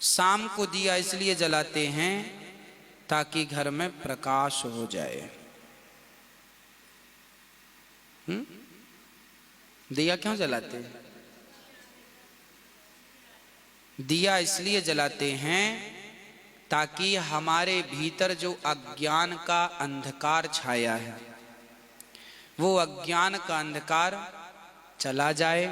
शाम को दिया इसलिए जलाते हैं ताकि घर में प्रकाश हो जाए। दिया क्यों जलाते हैं? दिया इसलिए जलाते हैं ताकि हमारे भीतर जो अज्ञान का अंधकार छाया है वो अज्ञान का अंधकार चला जाए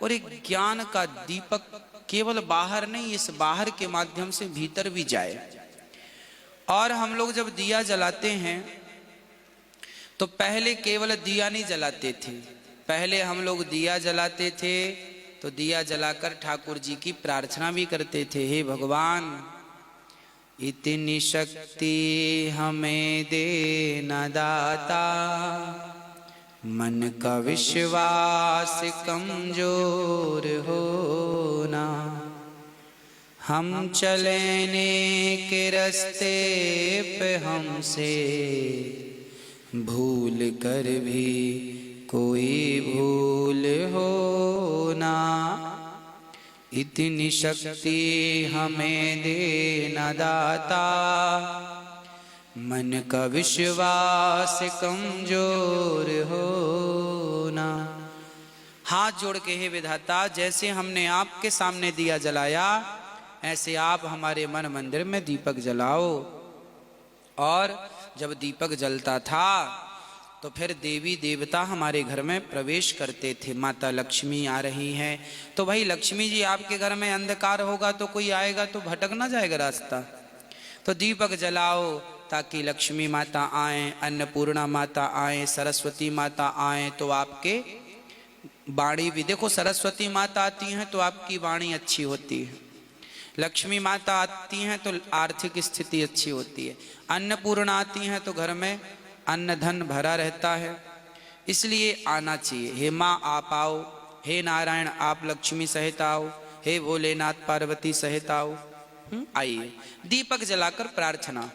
और एक ज्ञान का दीपक केवल बाहर नहीं, इस बाहर के माध्यम से भीतर भी जाए। और हम लोग जब दिया जलाते हैं तो पहले केवल दिया नहीं जलाते थे, पहले हम लोग दिया जलाते थे तो दिया जलाकर ठाकुर जी की प्रार्थना भी करते थे, हे भगवान इतनी शक्ति हमें देना दाता, मन का विश्वास कमजोर होना, हम चलने के रास्ते पे हमसे भूल कर भी कोई भूल हो ना, इतनी शक्ति हमें देना दाता, मन का विश्वास कमजोर हो ना। हाथ जोड़ के हे विधाता, जैसे हमने आपके सामने दिया जलाया ऐसे आप हमारे मन मंदिर में दीपक जलाओ। और जब दीपक जलता था तो फिर देवी देवता हमारे घर में प्रवेश करते थे। माता लक्ष्मी आ रही हैं तो भाई लक्ष्मी जी आपके घर में अंधकार होगा तो कोई आएगा तो भटक ना जाएगा रास्ता, तो दीपक जलाओ ताकि लक्ष्मी माता आए, अन्नपूर्णा माता आए, सरस्वती माता आए तो आपके वाणी भी, देखो सरस्वती माता आती हैं तो आपकी वाणी अच्छी होती है, लक्ष्मी माता आती हैं तो आर्थिक स्थिति अच्छी होती है, अन्नपूर्णा आती हैं तो घर में अन्न धन भरा रहता है। इसलिए आना चाहिए। हे माँ आप आओ, हे नारायण आप लक्ष्मी सहित आओ, हे भोलेनाथ पार्वती सहित आओ। आइए दीपक जलाकर प्रार्थना।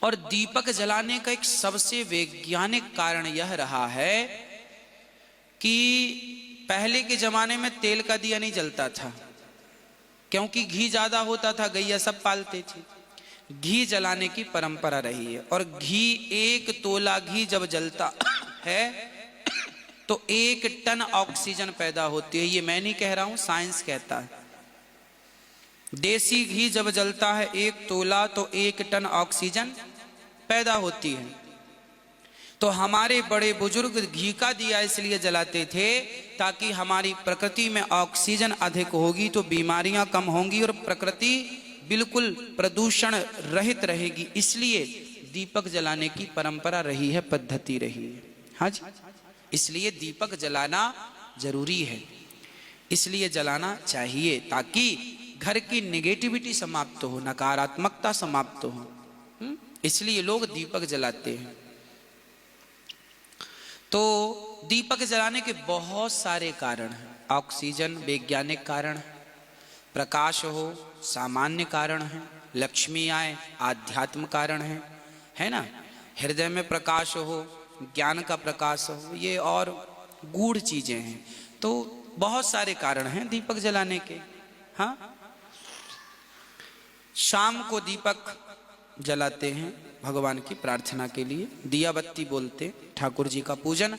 और दीपक जलाने का एक सबसे वैज्ञानिक कारण यह रहा है कि पहले के जमाने में तेल का दिया नहीं जलता था क्योंकि घी ज्यादा होता था, गैया सब पालते थे, घी जलाने की परंपरा रही है। और घी, एक तोला घी जब जलता है तो 1 टन ऑक्सीजन पैदा होती है। ये मैं नहीं कह रहा हूं, साइंस कहता है। देसी घी जब जलता है 1 तोला तो 1 टन ऑक्सीजन पैदा होती है। तो हमारे बड़े बुजुर्ग घी का दिया इसलिए जलाते थे ताकि हमारी प्रकृति में ऑक्सीजन अधिक होगी तो बीमारियां कम होंगी और प्रकृति बिल्कुल प्रदूषण रहित रहेगी। इसलिए दीपक जलाने की परंपरा रही है, पद्धति रही है। हाँ जी, इसलिए दीपक जलाना जरूरी है, इसलिए जलाना चाहिए ताकि घर की नेगेटिविटी समाप्त हो, नकारात्मकता समाप्त हो। इसलिए लोग दीपक जलाते हैं। तो दीपक जलाने के बहुत सारे कारण हैं। ऑक्सीजन वैज्ञानिक कारण है, प्रकाश हो सामान्य कारण है, लक्ष्मी आए आध्यात्म कारण है ना, हृदय में प्रकाश हो, ज्ञान का प्रकाश हो, ये और गूढ़ चीजें हैं। तो बहुत सारे कारण हैं दीपक जलाने के। हाँ, शाम को दीपक जलाते हैं भगवान की प्रार्थना के लिए, दिया बत्ती बोलते ठाकुर जी का पूजन।